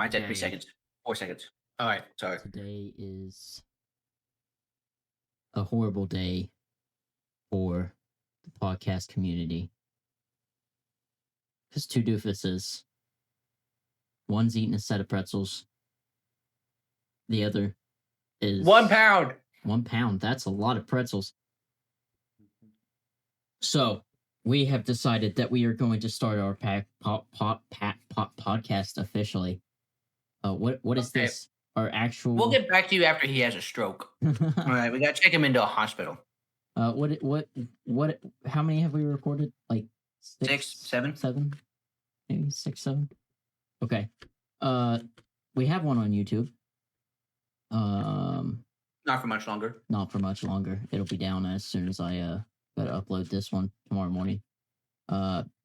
Mine's at 3 Today, seconds. 4 seconds. Alright, sorry. today is a horrible day for the podcast community. Because two doofuses, one's eating a set of pretzels, the other is 1 pound! 1 pound. That's a lot of pretzels. So we have decided that we are going to start our podcast officially. What is Okay. this? Our We'll actual get back to you after he has a stroke. Alright, we gotta check him into a hospital. what how many have we recorded? Like 6, 7? 7? Maybe 6, 7. Okay. We have one on YouTube. Not for much longer. Not for much longer. It'll be down as soon as I gotta upload this one tomorrow morning.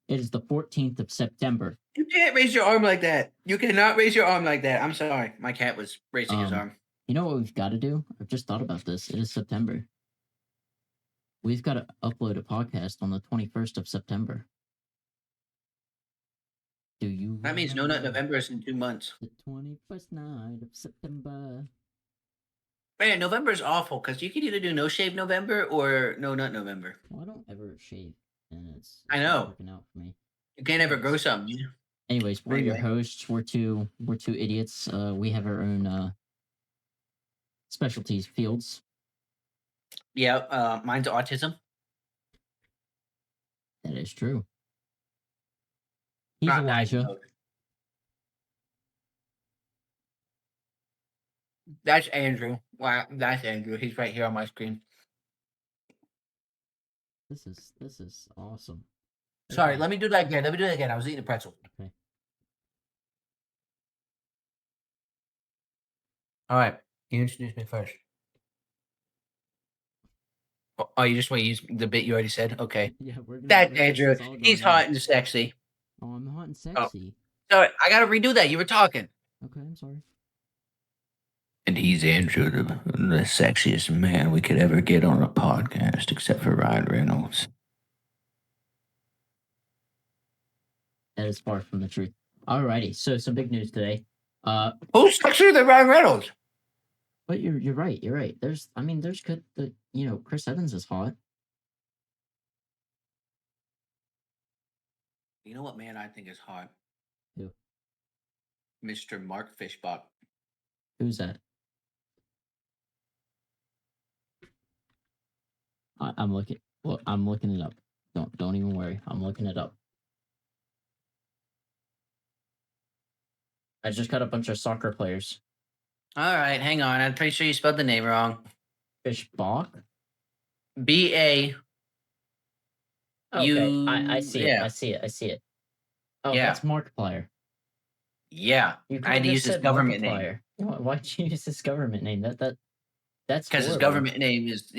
It is the 14th of September. You can't raise your arm like that. You cannot raise your arm like that. I'm sorry. My cat was raising his arm. You know what we've got to do? I've just thought about this. It is September. We've got to upload a podcast on the 21st of September. Do you? That means No Nut November is in 2 months. The 21st night of September. Man, November is awful because you could either do No Shave November or No Nut November. Well, I don't ever shave, and it's I not know. working out for me. You can't ever grow something. Anyways, we're your Anyway. hosts. We're two idiots. We have our own specialties fields. Yeah, mine's autism. That is true. He's Not that, Elijah. no. That's Andrew. Wow, that's Andrew. He's right here on my screen. This is awesome. Sorry, Okay. let me do that again. I was eating a pretzel. Okay. All right, you introduce me first. Oh, you just want to use the bit you already said? Okay. Yeah, we're gonna. That's this Andrew. is all going He's on. hot and sexy. Oh, I'm hot and Oh, sexy. sorry, I gotta redo that. You were talking. Okay, I'm sorry. And he's Andrew, the sexiest man we could ever get on a podcast, except for Ryan Reynolds. That is far from the truth. Alrighty, so some big news today. Who's sexier than Ryan Reynolds? But you're right. You're right. There's good. Chris Evans is hot. You know what man I think is hot? Who? Mr. Mark Fishbach. Who's that? I'm looking. Well, I'm looking it up. Don't even worry. I'm looking it up. I just got a bunch of soccer players. All right, hang on. I'm pretty sure you spelled the name wrong. Fishbach. B-A. Okay, I see it. Yeah. I see it. Oh, Yeah. that's Markiplier. Yeah. You I had to use his government name. Why'd you use his government name? That's Because his horrible. government name is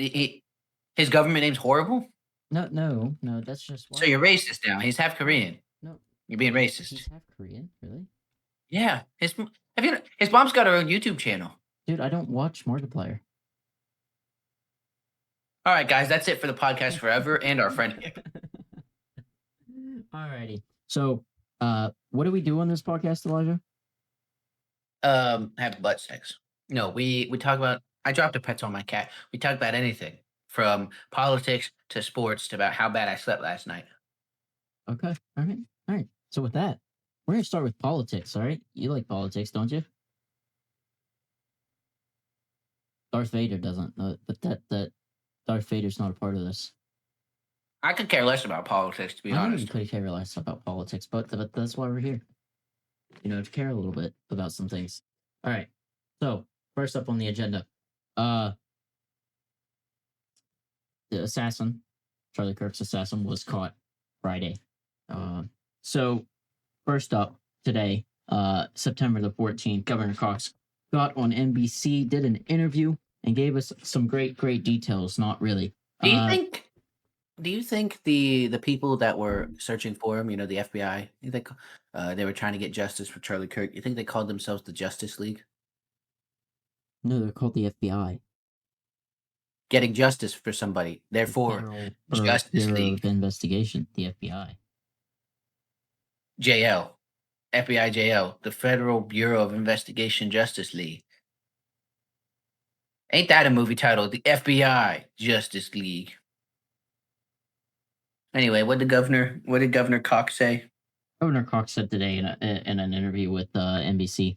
his government name's horrible. No. That's just So you're racist now. He's half Korean. No, You're being racist. he's half Korean, really? Yeah. His mom's got her own YouTube channel. Dude, I don't watch Markiplier. All right, guys, that's it for the podcast forever and our friendship. Alrighty. So, what do we do on this podcast, Elijah? Have butt sex. No, we talk about. I dropped a pet on my cat. We talk about anything from politics to sports to about how bad I slept last night. Okay. All right. So with that, we're gonna start with politics. All right. You like politics, don't you? Darth Vader doesn't, but that Darth Vader's not a part of this. I could care less about politics, to be I know you honest. could care less about politics, but that's why we're here. To care a little bit about some things. All right. So first up on the agenda, the assassin, Charlie Kirk's assassin, was caught Friday. So first up today, September the 14th, Governor Cox got on NBC, did an interview, and gave us some great details. Not really. Do you think the people that were searching for him, the FBI, you think they were trying to get justice for Charlie Kirk? You think they called themselves the Justice League? No, they're called the FBI. Getting justice for somebody, therefore Justice Bureau League. of Investigation, the FBI. JL. FBI JL, the Federal Bureau of Investigation Justice League. Ain't that a movie title? The FBI Justice League. Anyway, what did Governor Cox say? Governor Cox said today in an interview with NBC,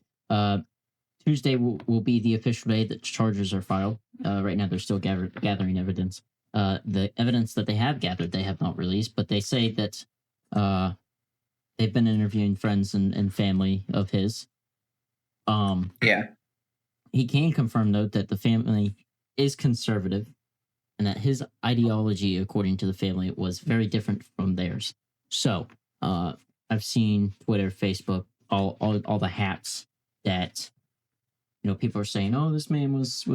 Tuesday will be the official day that charges are filed. Right now, they're still gathering evidence. The evidence that they have gathered, they have not released, but they say that they've been interviewing friends and family of his. Yeah. He can confirm, though, that the family is conservative and that his ideology, according to the family, was very different from theirs. So, I've seen Twitter, Facebook, all the hats that people are saying, "Oh, this man was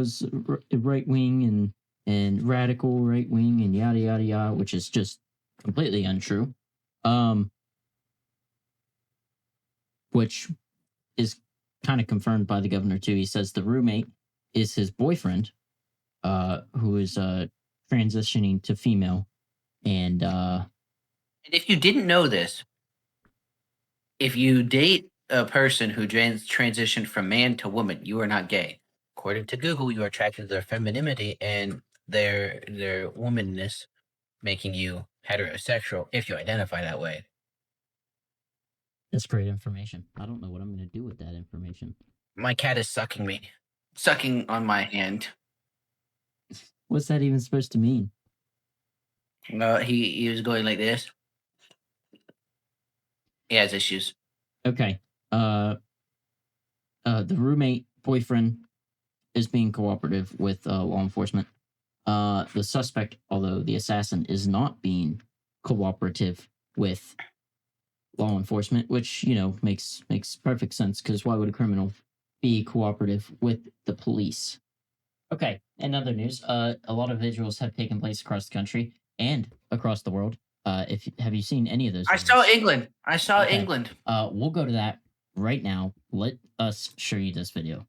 right wing and radical right wing and yada yada yada," which is just completely untrue. Which is kind of confirmed by the governor too. He says the roommate is his boyfriend, who is transitioning to female, and if you didn't know this, if you date a person who transitioned from man to woman, you are not gay. According to Google, you are attracted to their femininity and their womanness, making you heterosexual if you identify that way. That's great information. I don't know what I'm going to do with that information. My cat is sucking on my hand. What's that even supposed to mean? He was going like this. He has issues. Okay. The roommate boyfriend is being cooperative with law enforcement. The suspect, although the assassin, is not being cooperative with law enforcement, which makes perfect sense, because why would a criminal be cooperative with the police? Okay. In other news, a lot of vigils have taken place across the country and across the world. Have you seen any of those? I saw England. England. We'll go to that right now. Let us show you this video.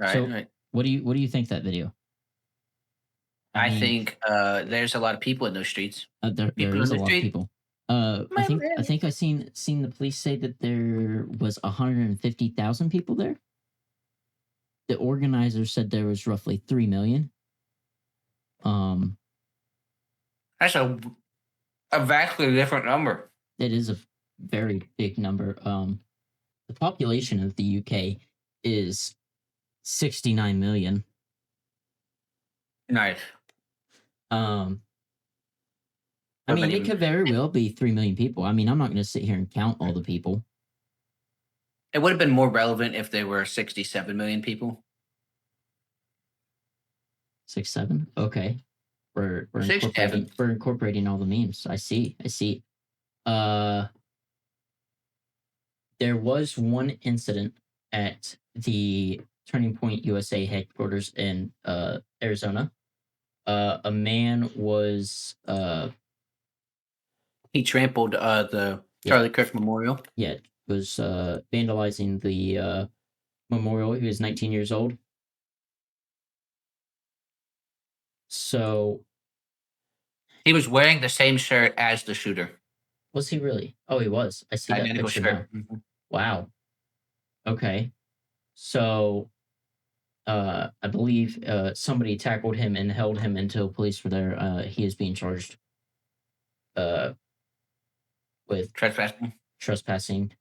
Right. What do you think that video? I think there's a lot of people in those streets. There is a lot of people. I think I seen the police say that there was 150,000 people there. The organizers said there was roughly 3 million. That's a vastly different number. It is a very big number. The population of the UK is 69 million. Nice. I mean, it could very well be 3 million people. I mean, I'm not going to sit here and count all the people. It would have been more relevant if there were 67 million people. 6-7? Okay. We're incorporating all the memes. I see. There was one incident at the Turning Point USA headquarters in Arizona. A man was he trampled the Charlie Kirk Memorial. Yeah, was vandalizing the memorial. He was 19 years old. So he was wearing the same shirt as the shooter. Was he really? Oh, he was. I see that picture now. Mm-hmm. Wow. Okay. So I believe somebody tackled him and held him until police were there. He is being charged uh, with Trespassing. trespassing.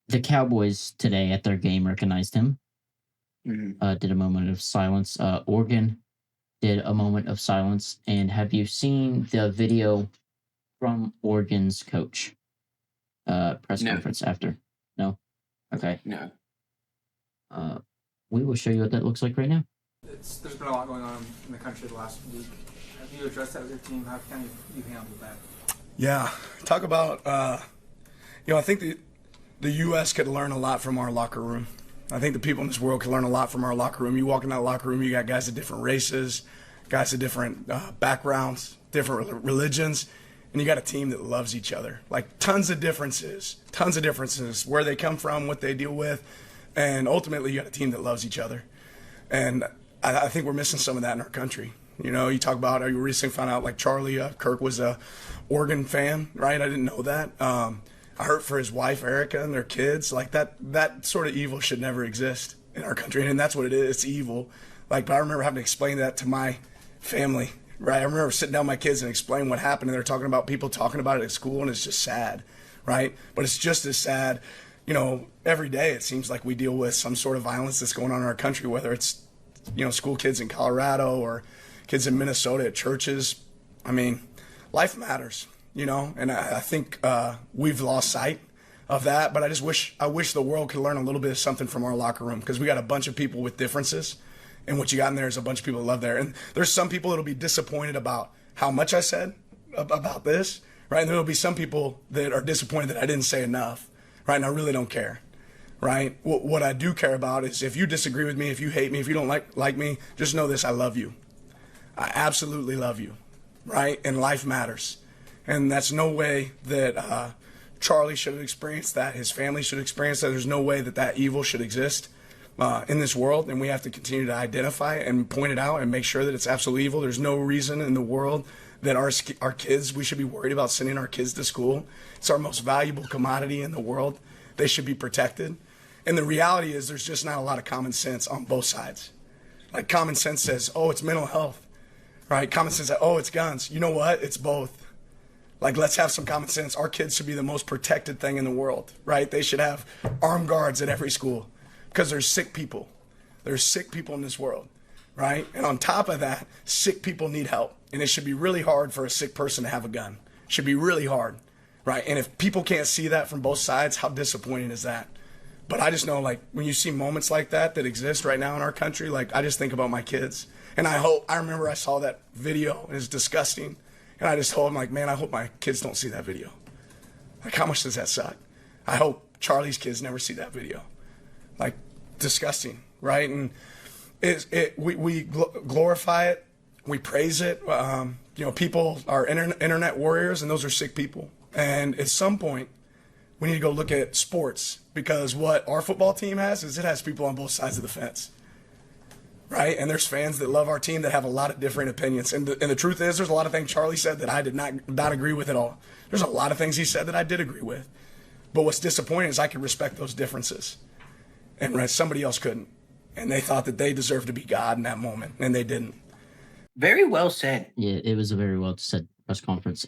The Cowboys today at their game recognized him. Mhm. Did a moment of silence. Oregon did a moment of silence. And have you seen the video from Oregon's coach press No. conference after? No. Okay. No. We will show you what that looks like right now. There's been a lot going on in the country the last week. Have you addressed that with your team? How can you handle that? Yeah, talk about, I think the U.S. could learn a lot from our locker room. I think the people in this world could learn a lot from our locker room. You walk in that locker room, you got guys of different races, guys of different backgrounds, different religions, and you got a team that loves each other. Like tons of differences, where they come from, what they deal with, and ultimately you got a team that loves each other. And I think we're missing some of that in our country. You know, you talk about, you recently found out like Charlie Kirk was a Oregon fan, right? I didn't know that. I hurt for his wife, Erica, and their kids. Like that sort of evil should never exist in our country. And that's what it is. It's evil. Like, but I remember having to explain that to my family, right? I remember sitting down with my kids and explaining what happened. And they're talking about people talking about it at school, and it's just sad, right? But it's just as sad, every day it seems like we deal with some sort of violence that's going on in our country, whether it's, school kids in Colorado or kids in Minnesota at churches. I mean, life matters, and I think we've lost sight of that. But I wish the world could learn a little bit of something from our locker room, because we got a bunch of people with differences, and what you got in there is a bunch of people that love there. And there's some people that'll be disappointed about how much I said about this, right? And there'll be some people that are disappointed that I didn't say enough, right? And I really don't care. Right? What I do care about is if you disagree with me, if you hate me, if you don't like me, just know this: I love you. I absolutely love you, right? And life matters. And that's no way that Charlie should have experienced that. His family should experience that. There's no way that evil should exist in this world. And we have to continue to identify it and point it out and make sure that it's absolutely evil. There's no reason in the world that our kids, we should be worried about sending our kids to school. It's our most valuable commodity in the world. They should be protected. And the reality is there's just not a lot of common sense on both sides. Like common sense says, oh, it's mental health, right? Common sense says, oh, it's guns. You know what? It's both. Like, let's have some common sense. Our kids should be the most protected thing in the world, right? They should have armed guards at every school, because there's sick people. There's sick people in this world, right? And on top of that, sick people need help. And it should be really hard for a sick person to have a gun. It should be really hard, right? And if people can't see that from both sides, how disappointing is that? But I just know, like, when you see moments like that exist right now in our country, like, I just think about my kids. And I remember I saw that video, and it's disgusting. And I just told him, like, man, I hope my kids don't see that video. Like, how much does that suck? I hope Charlie's kids never see that video. Like, disgusting, right? And we glorify it. We praise it. People are internet warriors, and those are sick people. And at some point, we need to go look at sports, because what our football team has is it has people on both sides of the fence, right? And there's fans that love our team that have a lot of different opinions. And the truth is, there's a lot of things Charlie said that I did not agree with at all. There's a lot of things he said that I did agree with. But what's disappointing is I could respect those differences, and somebody else couldn't. And they thought that they deserved to be God in that moment, and they didn't. Very well said. Yeah, it was a very well said press conference.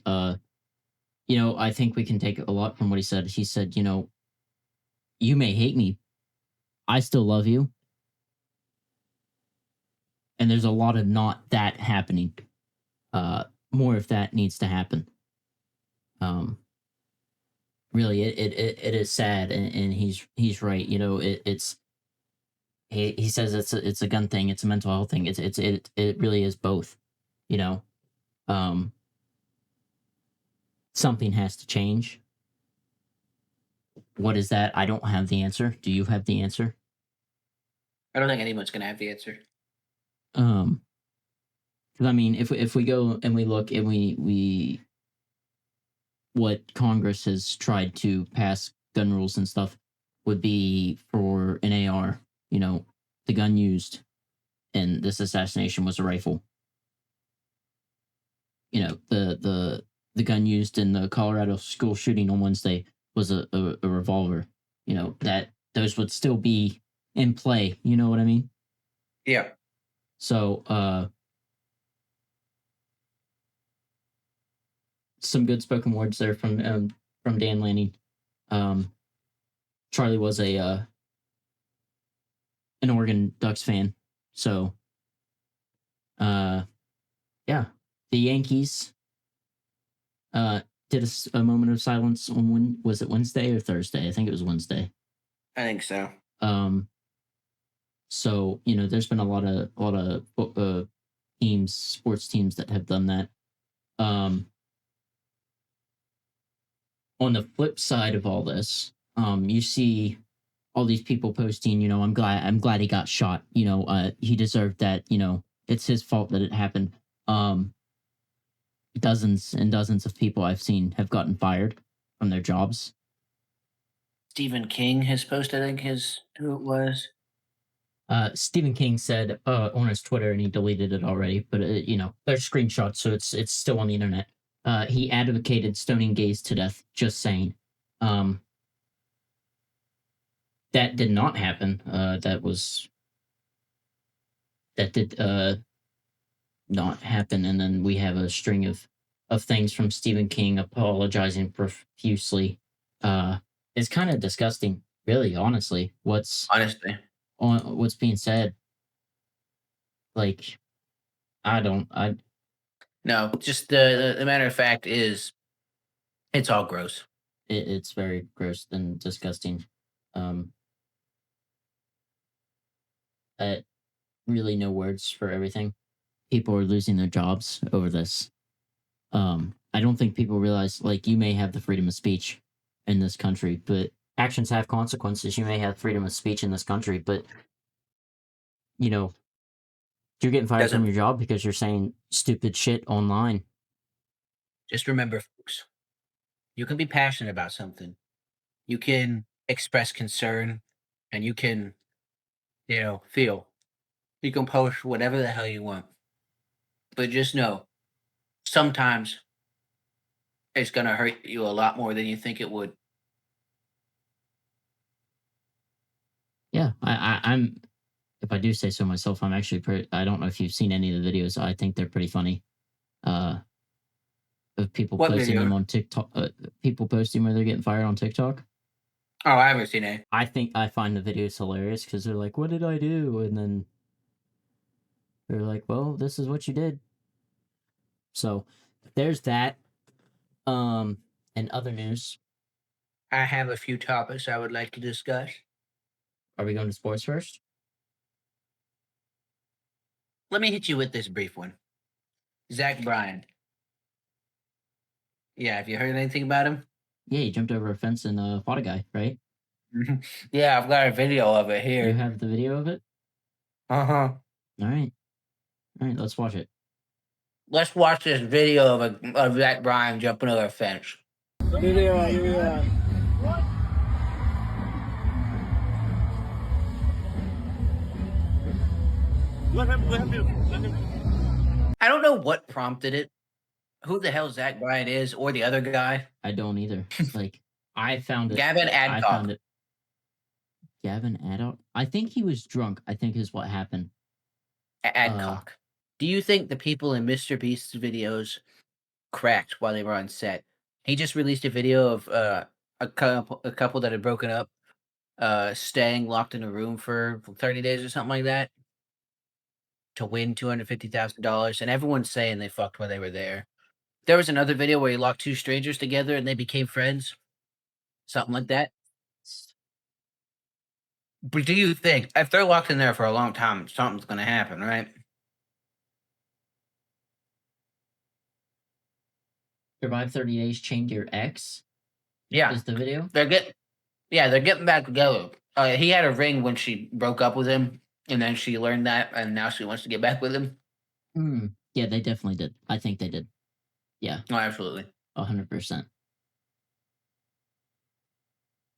I think we can take a lot from what he said. He said, you may hate me, I still love you. And there's a lot of not that happening. More if that needs to happen. Really, it is sad, and he's right. He says it's a gun thing, it's a mental health thing. It really is both. Something has to change. What is that? I don't have the answer. Do you have the answer? I don't think anyone's going to have the answer. Because I mean, if we go and we look and we what Congress has tried to pass gun rules and stuff would be for an AR. The gun used in this assassination was a rifle. The gun used in the Colorado school shooting on Wednesday was a revolver. That those would still be in play. You know what I mean? Yeah. So some good spoken words there from Dan Lanning. Charlie was an Oregon Ducks fan, so yeah, the Yankees did a moment of silence on was it Wednesday or Thursday? I think it was Wednesday. I think so. So there's been a lot of teams, sports teams that have done that. On the flip side of all this, you see all these people posting, I'm glad he got shot. He deserved that. It's his fault that it happened. Dozens and dozens of people I've seen have gotten fired from their jobs. Stephen King has posted, I think, who it was. Stephen King said on his Twitter, and he deleted it already, but there's screenshots, so it's still on the internet. He advocated stoning gays to death. Just saying. That did not happen. That did not happen. And then we have a string of things from Stephen King apologizing profusely. It's kind of disgusting, really, honestly. What's being said. Like, No, just the matter of fact is, it's all gross. It's very gross and disgusting. Really no words for everything. People are losing their jobs over this. I don't think people realize, like, you may have the freedom of speech in this country, but actions have consequences. You may have freedom of speech in this country, but you're getting fired from your job because you're saying stupid shit online. Just remember, folks, you can be passionate about something. You can express concern, and you can, feel. You can post whatever the hell you want. But just know, sometimes it's going to hurt you a lot more than you think it would. Yeah, I'm. If I do say so myself, I'm actually I don't know if you've seen any of the videos. I think they're pretty funny. Of people posting them on TikTok. People posting where they're getting fired on TikTok. Oh, I haven't seen it. I find the videos hilarious because they're like, "What did I do?" And then they're like, "Well, this is what you did." So there's that. And other news. I have a few topics I would like to discuss. Are we going to sports first? Let me hit you with this brief one. Zach Bryan. Yeah, have you heard anything about him? Yeah, he jumped over a fence and fought a guy, right? Yeah, I've got a video of it here. You have the video of it? Uh-huh. All right, let's watch it. Let's watch this video of Zach Bryan jumping over a fence. Yeah. Let him. I don't know what prompted it. Who the hell Zach Bryan is, or the other guy? I don't either. Like, I found it. Gavin Adcock. I found it. Gavin Adcock? I think he was drunk, I think is what happened. Adcock. Do you think the people in Mr. Beast's videos cracked while they were on set? He just released a video of a couple that had broken up, staying locked in a room for 30 days or something like that to win $250,000, and everyone's saying they fucked while they were there. There was another video where he locked two strangers together and they became friends. Something like that. But do you think, if they're locked in there for a long time, something's going to happen, right? Survive 30 days, change your ex? Yeah. Is the video? They're getting back together. He had a ring when she broke up with him, and then she learned that, and now she wants to get back with him. Yeah, they definitely did. I think they did. Yeah. Oh, absolutely. 100%.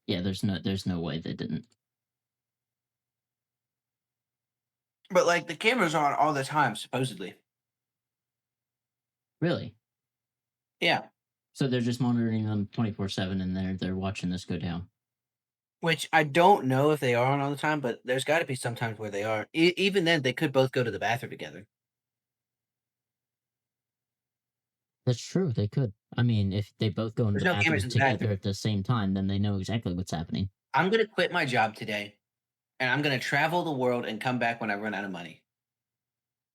Yeah, there's no way they didn't. But like the camera's on all the time, supposedly. Really? Yeah. So they're just monitoring them 24/7, and they're watching this go down. Which I don't know if they are on all the time, but there's got to be some times where they are. Even then, they could both go to the bathroom together. That's true. They could. I mean, if they both go into There's the no cameras bathroom in the together bathroom. at the same time, then they know exactly what's happening. I'm gonna quit my job today, and I'm gonna travel the world and come back when I run out of money.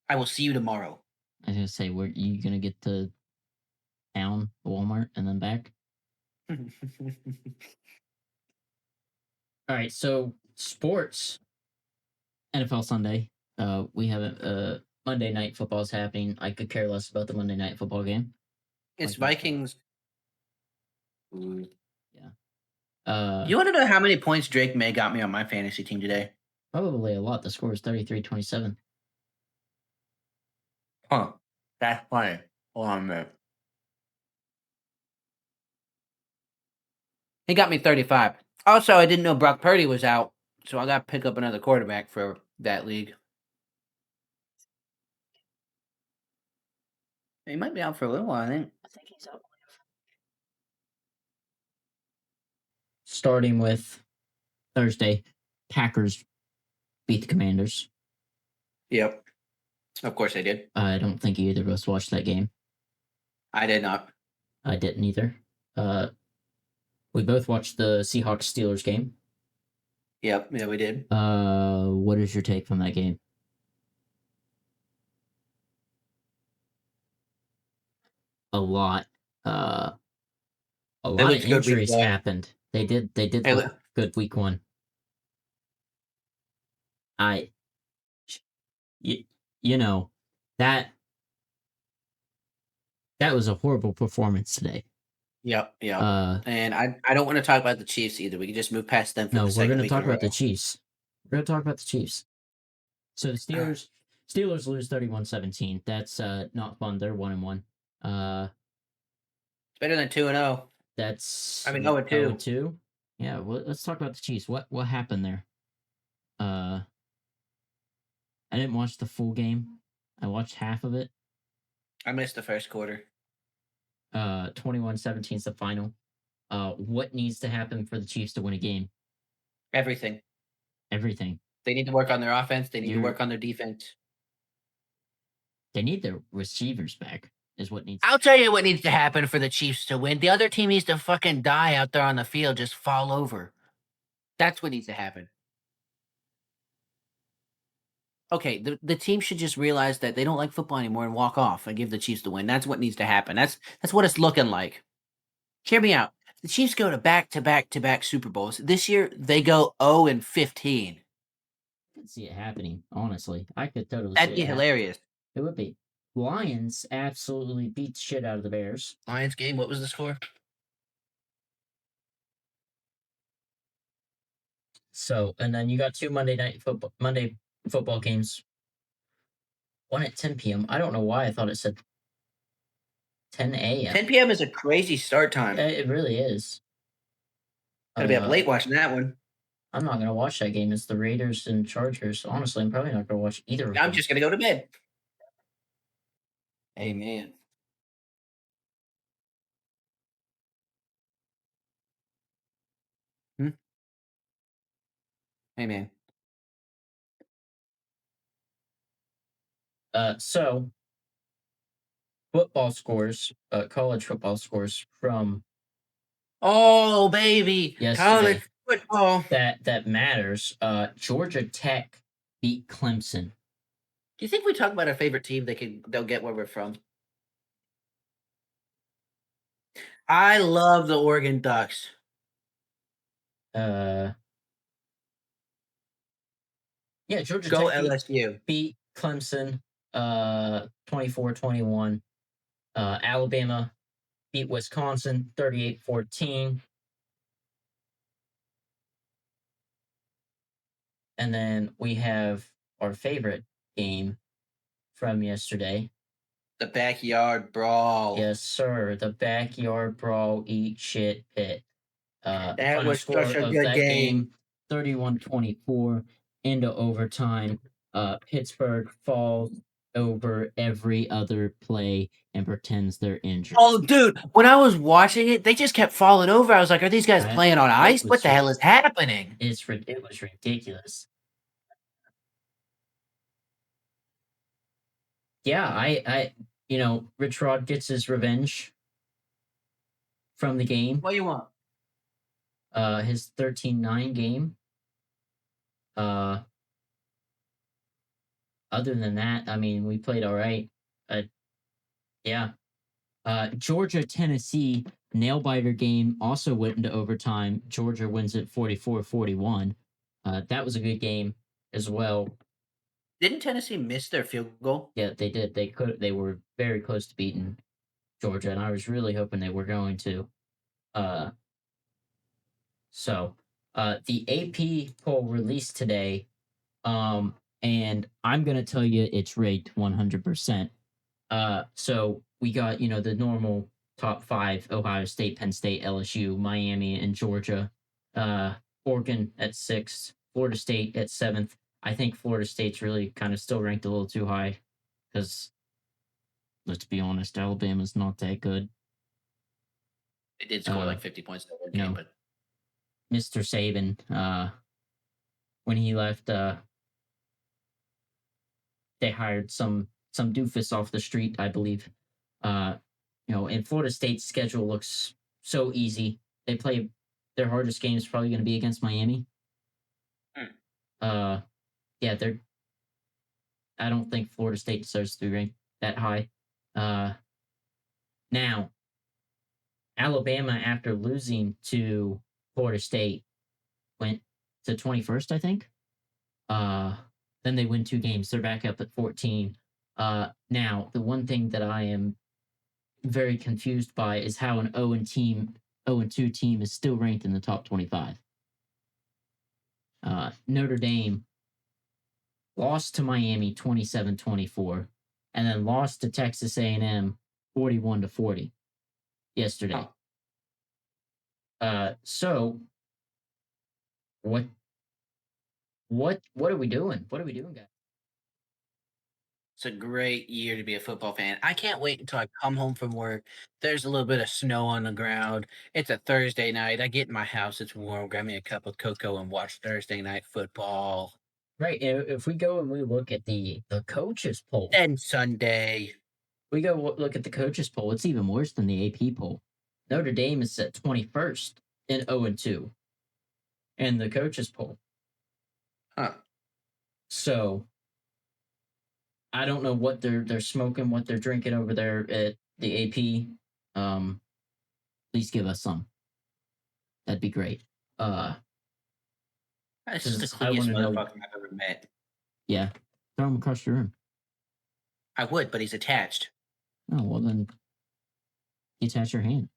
I will see you tomorrow. I was gonna say, were you gonna get to town, Walmart, and then back? All right. So sports, NFL Sunday. We have a Monday night football is happening. I could care less about the Monday night football game. It's Vikings. Vikings. Uh, You want to know how many points Drake May got me on my fantasy team today? probably a lot. The score is 33-27. Huh. That's funny. Hold on a minute. He got me 35. Also, I didn't know Brock Purdy was out, so I got to pick up another quarterback for that league. He might be out for a little while, I think. I think he's out. Starting with Thursday, Packers beat the Commanders. Yep. Of course I did. I don't think either of us watched that game. I did not. I didn't either. We both watched the Seahawks Steelers game. Yep. Yeah, we did. What is your take from that game? A lot. A lot of looked good week injuries one. happened. They did They look look- good week one. You know, that was a horrible performance today. Yep. Yep. And I don't want to talk about the Chiefs either. We can just move past them for no, the we're second going to week talk in a about the row. Chiefs. We're going to talk about the Chiefs. So the Steelers lose 31-17. That's not fun. They're 1-1. It's better than 2-0. That's 0-2. 0-2. Yeah, well, let's talk about the Chiefs. What happened there? I didn't watch the full game. I watched half of it. I missed the first quarter. 21-17 is the final. What needs to happen for the Chiefs to win a game? Everything. Everything. They need to work on their offense. They need to You're- work on their defense. They need their receivers back. Is what needs. I'll tell you what needs to happen for the Chiefs to win. The other team needs to fucking die out there on the field, just fall over. That's what needs to happen. Okay, the team should just realize that they don't like football anymore and walk off and give the Chiefs the win. That's what needs to happen. That's what it's looking like. Hear me out. The Chiefs go to back Super Bowls. This year they go 0-15. I could see it happening. Honestly, I could totally. That'd see be it happening. hilarious. It would be. Lions absolutely beat the shit out of the Bears. Lions game. What was the score? So, and then you got two Monday football games. One at 10 p.m. I don't know why I thought it said 10 a.m. 10 p.m. is a crazy start time. It really is. Gonna be up late watching that one. I'm not gonna watch that game. It's the Raiders and Chargers. Honestly, I'm probably not gonna watch either of them. I'm just gonna go to bed. Amen. Amen. So football scores, college football scores from Oh baby, Yesterday. college football. that matters. Georgia Tech beat Clemson. Do you think we talk about our favorite team? They'll get where we're from. I love the Oregon Ducks. Yeah, Georgia Go Tech LSU. beat Clemson 24-21. Alabama beat Wisconsin 38-14. And then we have our favorite game from yesterday. The backyard brawl. Yes, sir. The backyard brawl, eat shit pit. That Final was score such a of good that game. 31-24 into overtime. Pittsburgh falls over every other play and pretends they're injured. Oh, dude, when I was watching it, they just kept falling over. I was like, are these guys That- playing on ice? was What the just- hell is happening? It was ridiculous. Yeah, Rich Rod gets his revenge from the game. What do you want? His 13-9 game. Other than that, I mean, we played all right. Yeah. Georgia Tennessee nail biter game also went into overtime. Georgia wins it 44-41. That was a good game as well. Didn't Tennessee miss their field goal? Yeah, they did. They were very close to beating Georgia, and I was really hoping they were going to. The AP poll released today, and I'm gonna tell you it's rigged 100%. So we got the normal top 5: Ohio State, Penn State, LSU, Miami, and Georgia. Oregon at 6th, Florida State at 7th. I think Florida State's really kind of still ranked a little too high because, let's be honest, Alabama's not that good. They did score like 50 points in that no. game, but Mr. Saban, when he left, they hired some doofus off the street, I believe. And Florida State's schedule looks so easy. They play their hardest game is probably going to be against Miami. Yeah, I don't think Florida State deserves to be ranked that high. Now, Alabama, after losing to Florida State, went to 21st, I think. Then they win 2 games. They're back up at 14. Now, the one thing that I am very confused by is how an 0-2 team is still ranked in the top 25. Notre Dame lost to Miami 27-24, and then lost to Texas A&M 41-40 yesterday. So what are we doing? What are we doing, guys? it's a great year to be a football fan. I can't wait until I come home from work. There's a little bit of snow on the ground. It's a Thursday night. I get in my house. It's warm. Grab me a cup of cocoa and watch Thursday night football. Right. If we go and we look at the coaches poll, And Sunday. we go look at the coaches poll, it's even worse than the AP poll. Notre Dame is at 21st in 0-2 in the coaches poll. Huh. So I don't know what they're smoking, what they're drinking over there at the AP. Please give us some. That'd be great. That's just the I cleanest wanna know- motherfucker I've ever met. Yeah. Throw him across the room. I would, but he's attached. Oh, well then attach your hand.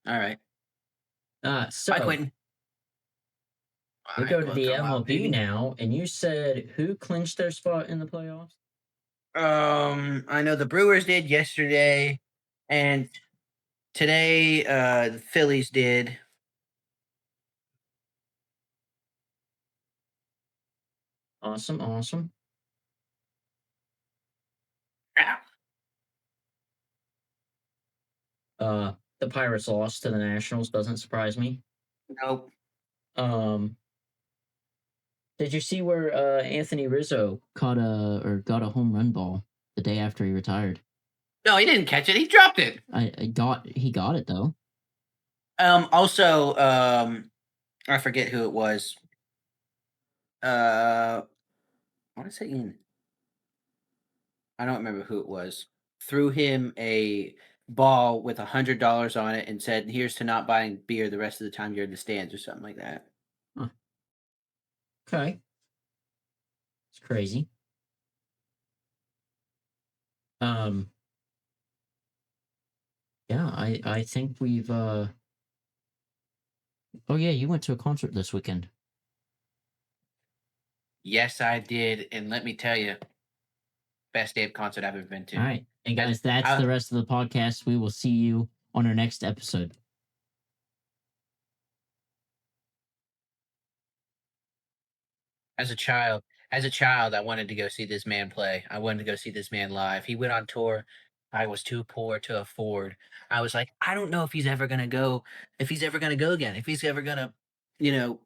All right. So Bye, Quentin. we go to the Come on, MLB baby. now, and you said who clinched their spot in the playoffs? I know the Brewers did yesterday, and today the Phillies did. Awesome. Ow. The Pirates lost to the Nationals. Doesn't surprise me. Nope. Did you see where Anthony Rizzo got a home run ball the day after he retired? No, he didn't catch it. He dropped it. He got it though. Also, I forget who it was. I want to say Ian. I don't remember who it was. Threw him a ball with $100 on it and said, "Here's to not buying beer the rest of the time you're in the stands," or something like that. Okay. It's crazy. Yeah, I think we've oh yeah, you went to a concert this weekend. Yes, I did, and let me tell you, best day of concert I've ever been to. All right. And guys, that's I- the rest of the podcast. We will see you on our next episode. As a child, As a child, I wanted to go see this man play. I wanted to go see this man live. He went on tour. I was too poor to afford. I was like, I don't know if he's ever gonna go, if he's ever gonna go again, if he's ever gonna, you know,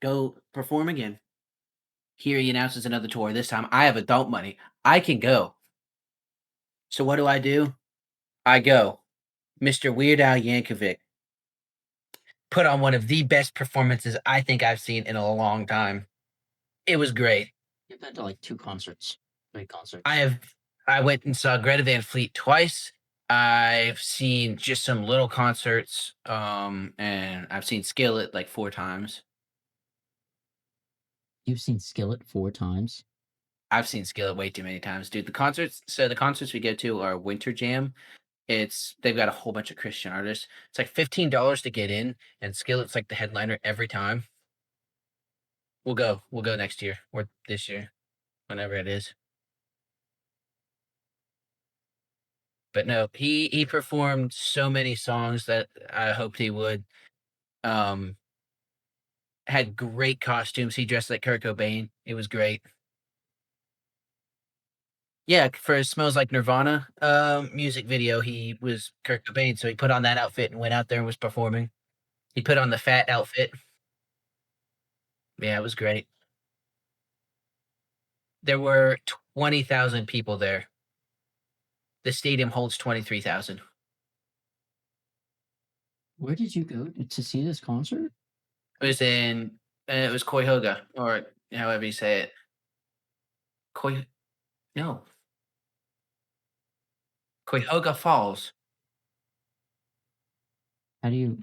go perform again. Here he announces another tour. This time I have adult money. I can go. So what do? I go. Mr. Weird Al Yankovic put on one of the best performances I think I've seen in a long time. It was great. You've been to like 2 concerts, 3 concerts. I went and saw Greta Van Fleet twice. I've seen just some little concerts, and I've seen Skillet like 4 times. You've seen Skillet 4 times. I've seen Skillet way too many times, dude. The concerts we go to are Winter Jam. They've got a whole bunch of Christian artists. It's like $15 to get in, and Skillet's like the headliner every time. We'll go. We'll go next year or this year, whenever it is. But no, he performed so many songs that I hoped he would. Um, had great costumes. He dressed like Kurt Cobain. It was great. Yeah, for "Smells Like Nirvana" music video, he was Kurt Cobain, so he put on that outfit and went out there and was performing. He put on the fat outfit. Yeah, it was great. There were 20,000 people there. The stadium holds 23,000. Where did you go to see this concert? It was Cuyahoga, or however you say it. No. Cuyahoga Falls. How do you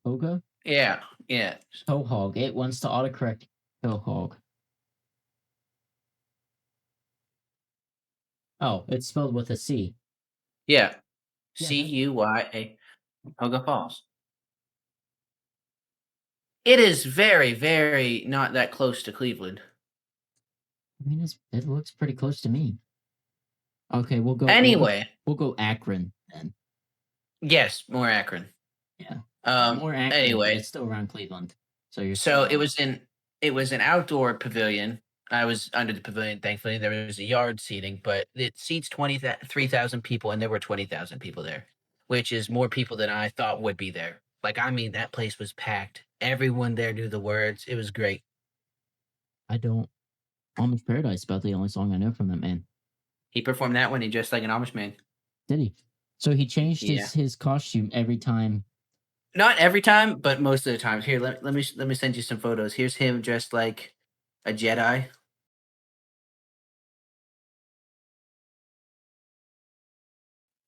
Hoga? Yeah, yeah. Quahog. It wants to autocorrect Quahog. Oh, it's spelled with a C. Yeah. Yeah, Cuya, Cuyahoga Falls. It is very, very not that close to Cleveland. I mean, it looks pretty close to me. Okay, we'll go. Anyway, we'll go Akron then. yes, more Akron. Yeah. More Akron, but anyway, it's still around Cleveland. So you're so still it was an outdoor pavilion. I was under the pavilion, thankfully. There was a yard seating, but it seats 23,000 people, and there were 20,000 people there, which is more people than I thought would be there. Like, I mean, that place was packed. Everyone there knew the words. It was great. I don't. Amish Paradise about the only song I know from that man. He performed that one. He dressed like an Amish man. Did he? So he changed Yeah. his costume every time. Not every time, but most of the times. Here, let me send you some photos. Here's him dressed like a Jedi.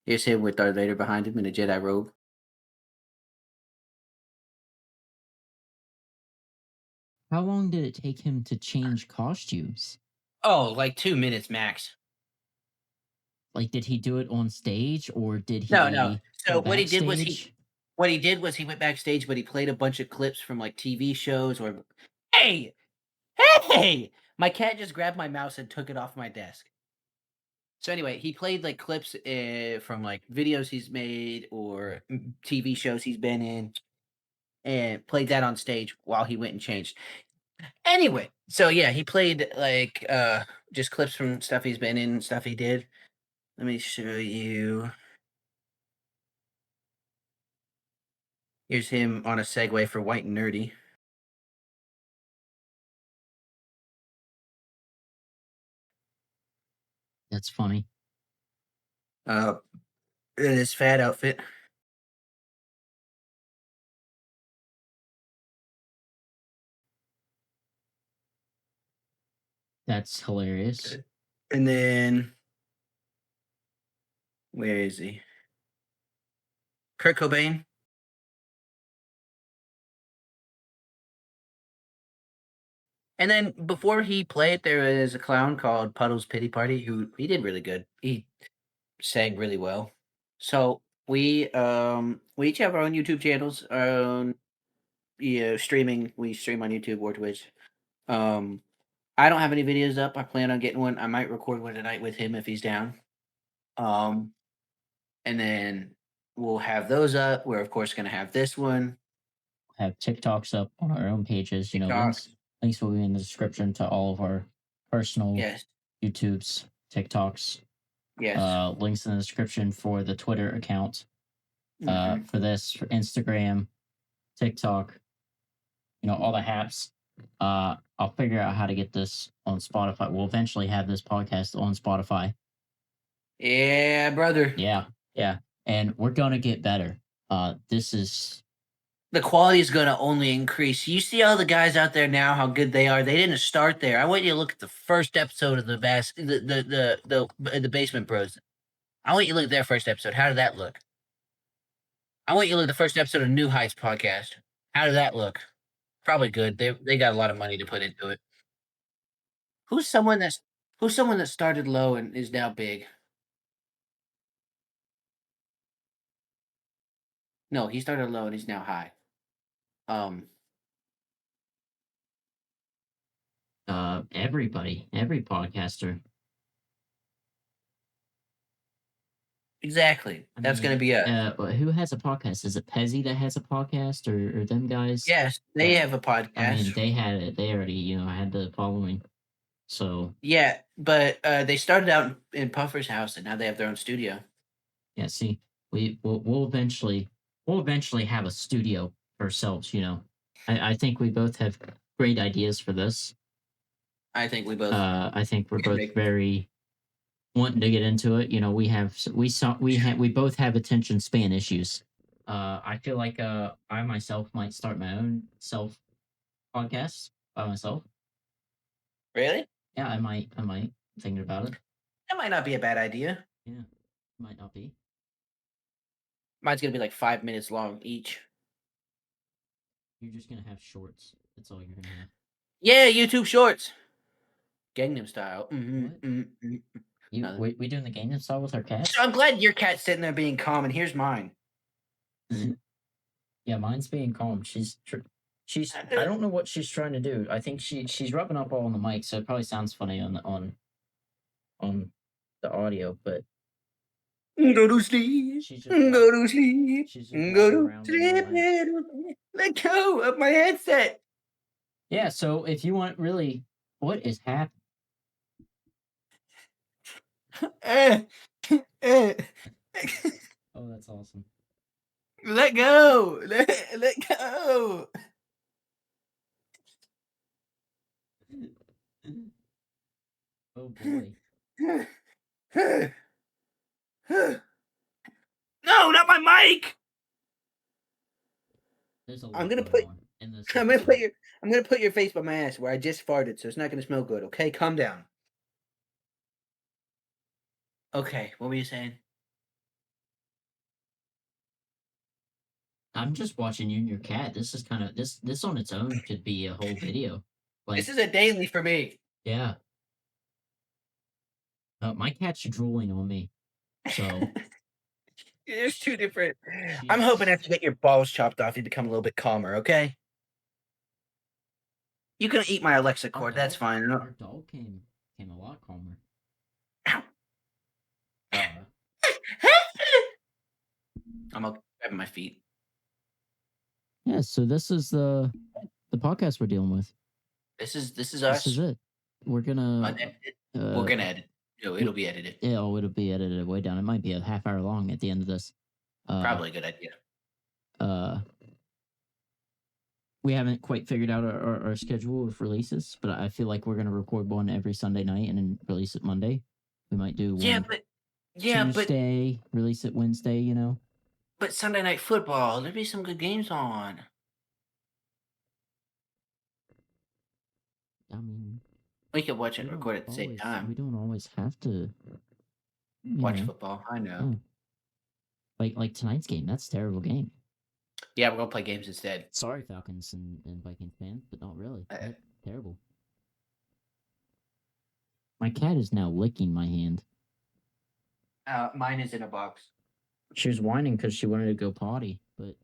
Here's him with Darth Vader behind him in a Jedi robe. How long did it take him to change costumes? Oh, like 2 minutes max. Like, did he do it on stage or did he? No. So go what he did was backstage? he went backstage, but he played a bunch of clips from like TV shows or hey, hey! My cat just grabbed my mouse and took it off my desk. So anyway, he played like clips from like videos he's made or TV shows he's been in, and played that on stage while he went and changed. Anyway, so yeah, he played like just clips from stuff he's been in, stuff he did. Let me show you. Here's him on a Segway for White and Nerdy. That's funny. In his fat outfit. That's hilarious. Good. And then where is he? Kurt Cobain. And then before he played, there was a clown called Puddle's Pity Party who he did really good. He sang really well. So we each have our own YouTube channels, our own streaming. We stream on YouTube or Twitch. I don't have any videos up. I plan on getting one. I might record one tonight with him if he's down. And then we'll have those up. We're of course gonna have this one. have TikToks up on our own pages. You know, TikToks. links will be in the description to all of our personal Yes. YouTubes, TikToks. Yes. Links in the description for the Twitter account. Mhm. For this, for Instagram, TikTok, you know, all the apps. I'll figure out how to get this on Spotify. We'll eventually have this podcast on Spotify. Yeah, brother. Yeah, yeah. And we're gonna get better. This is The quality is going to only increase. You see all the guys out there now, how good they are. They didn't start there. I want you to look at the first episode of the Basement Bros. I want you to look at their first episode. How did that look? I want you to look at the first episode of New Heights podcast. How did that look? Probably good. They got a lot of money to put into it. Who's someone that started low and is now big? No, he started low and he's now high. everybody, every podcaster. Exactly. I That's mean, gonna be a but who has a podcast? Is it Pezzy that has a podcast, or them guys? yes. They uh, have a podcast. I mean, they had it. They already, you know, had the following. So Yeah, but they started out in Puffer's house and now they have their own studio. yeah, see, we'll eventually have a studio ourselves. You know, I think we both have great ideas for this. I think we both. I think we're can both make- very wanting to get into it. You know, we both have attention span issues. I feel like I myself might start my own self podcast by myself. Really? Yeah, I might thinking about it. That might not be a bad idea. Yeah, might not be. Mine's gonna be like 5 minutes long each. You're just gonna have shorts. That's all you're gonna have. Yeah, YouTube Shorts. Gangnam Style. What? Nothing. We doing the Gangnam Style with our cat? So I'm glad your cat's sitting there being calm, and here's mine. Yeah, mine's being calm. She's I don't know what she's trying to do. I think she's rubbing up all on the mic, so it probably sounds funny on the audio, but Go to sleep. she's just Go to sleep. she's just Go walking to around in sleep. the mic. Let go of my headset. Yeah, so if you want really what is happening? Oh, that's awesome. Let go. Let go. Oh boy. No, not my mic. There's a lot I'm gonna going put- on in this I'm gonna episode. put your face by my ass where I just farted, so it's not gonna smell good. Okay, calm down. Okay, what were you saying? I'm just watching you and your cat. This is kind of this on its own could be a whole video. Like This is a daily for me. yeah. My cat's drooling on me. So It's two different. I'm hoping after you get your balls chopped off, you become a little bit calmer. Okay. You can eat my Alexa our cord. That's dog- fine. Our dog came a lot calmer. Ow. Uh, I'm grabbing my feet. yeah, so this is the podcast we're dealing with. This is us. This is it. We're gonna Unedited. We're gonna edit. No, it'll be edited. yeah, it'll be edited way down. It might be a half hour long at the end of this. Probably a good idea. We haven't quite figured out our schedule of releases, but I feel like we're gonna record one every Sunday night and then release it Monday. We might do one Tuesday, release it Wednesday, you know. but Sunday Night Football. There'd be some good games on. I mean, We could watch it and we record don't at the same always- time. We don't always have to Watch know, football. I know. like tonight's game. That's a terrible game. Yeah, we're gonna play games instead. Sorry, Falcons and Vikings fans, but not really. That's terrible. My cat is now licking my hand. Mine is in a box. She was whining because she wanted to go potty, but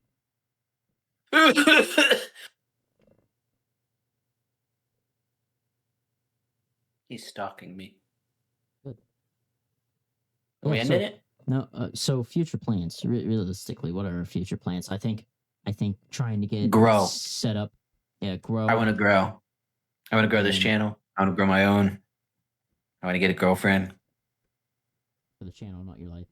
He's stalking me. Good. Are we Yeah, ending so- it? no. So future plans. Realistically, what are our future plans? I think I think trying to get Grow. set up, grow. I want to grow. I want to grow this And- channel. I want to grow my own. I want to get a girlfriend. for the channel, not your life.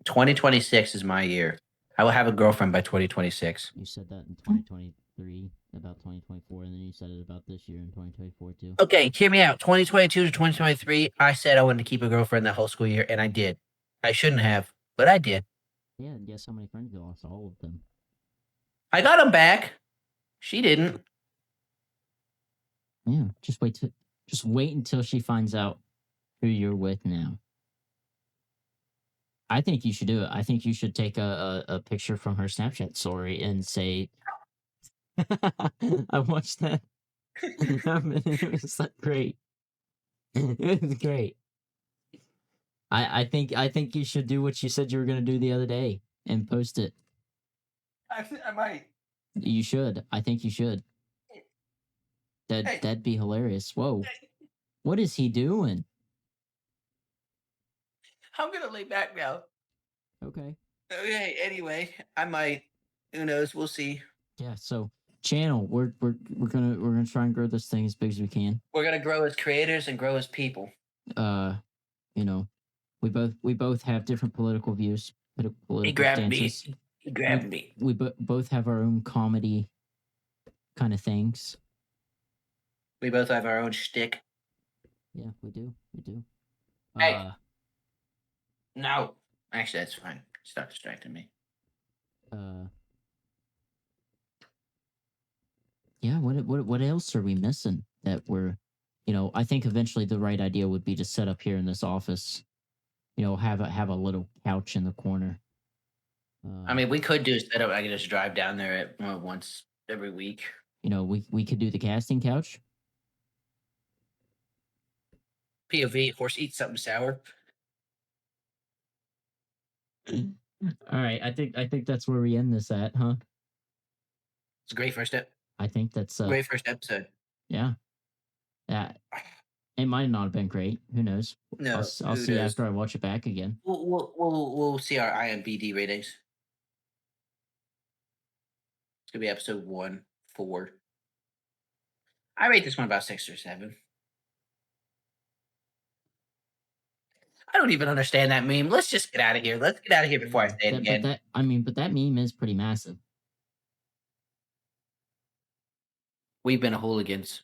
2026 is my year. I will have a girlfriend by 2026. You said that in 2023 about 2024, and then you said it about this year in 2024 too. Okay, hear me out. 2022 to 2023, I said I wanted to keep a girlfriend that whole school year, and I did. I shouldn't have, but I did. Yeah, and guess how many friends you lost? All of them. I got them back. She didn't. Yeah, just wait until she finds out who you're with now. I think you should do it. I think you should take a picture from her Snapchat story and say, I watched that. It was like great. It was great. I think you should do what you said you were gonna do the other day and post it. Actually, I might. You should. I think you should. That'd be hilarious. Whoa. What is he doing? I'm gonna lay back now. Okay. Okay. Anyway, I might. Who knows? We'll see. Yeah, so channel, we're gonna try and grow this thing as big as we can. We're gonna grow as creators and grow as people. You know, we both have different political views, political He grabbed stances. me. He grabbed me. We both have our own comedy kind of things. We both have our own shtick. Yeah, we do. We do. Hey. No. Actually, that's fine. Stop distracting me. Yeah, what else are we missing that we're, I think eventually the right idea would be to set up here in this office, have a little couch in the corner. I mean, we could do a setup. I could just drive down there at once every week. We could do the casting couch. POV, horse eats something sour. All right, I think that's where we end this at, huh? It's a great first step. I think that's Great first episode. yeah. It might not have been great. Who knows? No, I'll who see knows? after I watch it back again. We'll see our IMBD ratings. It's gonna be episode 1-4. I rate this one about 6 or 7. I don't even understand that meme. Let's just get out of here. Let's get out of here before I say it again. But that meme is pretty massive. We've been hooligans.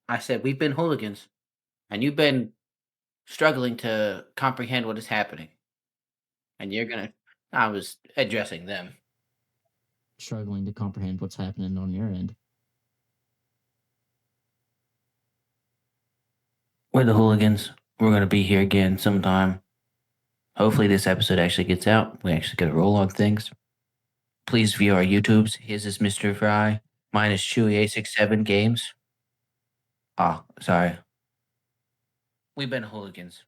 I said we've been hooligans, and you've been struggling to comprehend what is happening. And you're gonna. I was addressing them. Struggling to comprehend what's happening on your end. We're the hooligans. We're gonna be here again sometime. Hopefully, this episode actually gets out. We actually get a roll on things. Please view our YouTubes. His is Mr. Fry. Mine is Chewy867 Games. Oh, sorry. We've been hooligans.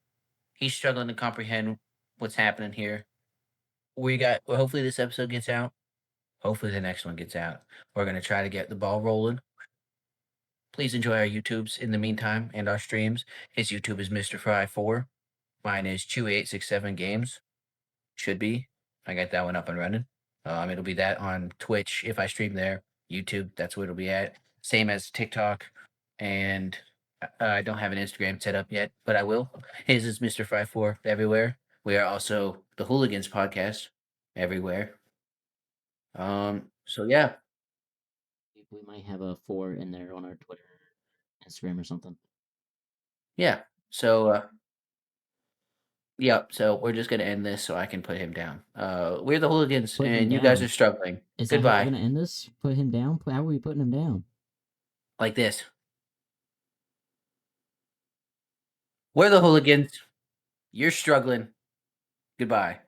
He's struggling to comprehend what's happening here. Hopefully this episode gets out. Hopefully the next one gets out. We're going to try to get the ball rolling. Please enjoy our YouTubes in the meantime and our streams. His YouTube is Mr. Fry 4. Mine is Chewy867 Games. Should be. I got that one up and running. It'll be that on Twitch if I stream there. YouTube, that's where it'll be at. Same as TikTok. And I don't have an Instagram set up yet, but I will. His is Mr. Fry 4 everywhere. We are also the Hooligans Podcast everywhere. So yeah. We might have a 4 in there on our Twitter, Instagram, or something. Yeah. So yep. So we're just gonna end this so I can put him down. We're the Hooligans, Put him and you guys down. are struggling. Is that how Goodbye. we're gonna end this? Put him down? How are we putting him down? Like this. We're the Hooligans. You're struggling. Goodbye.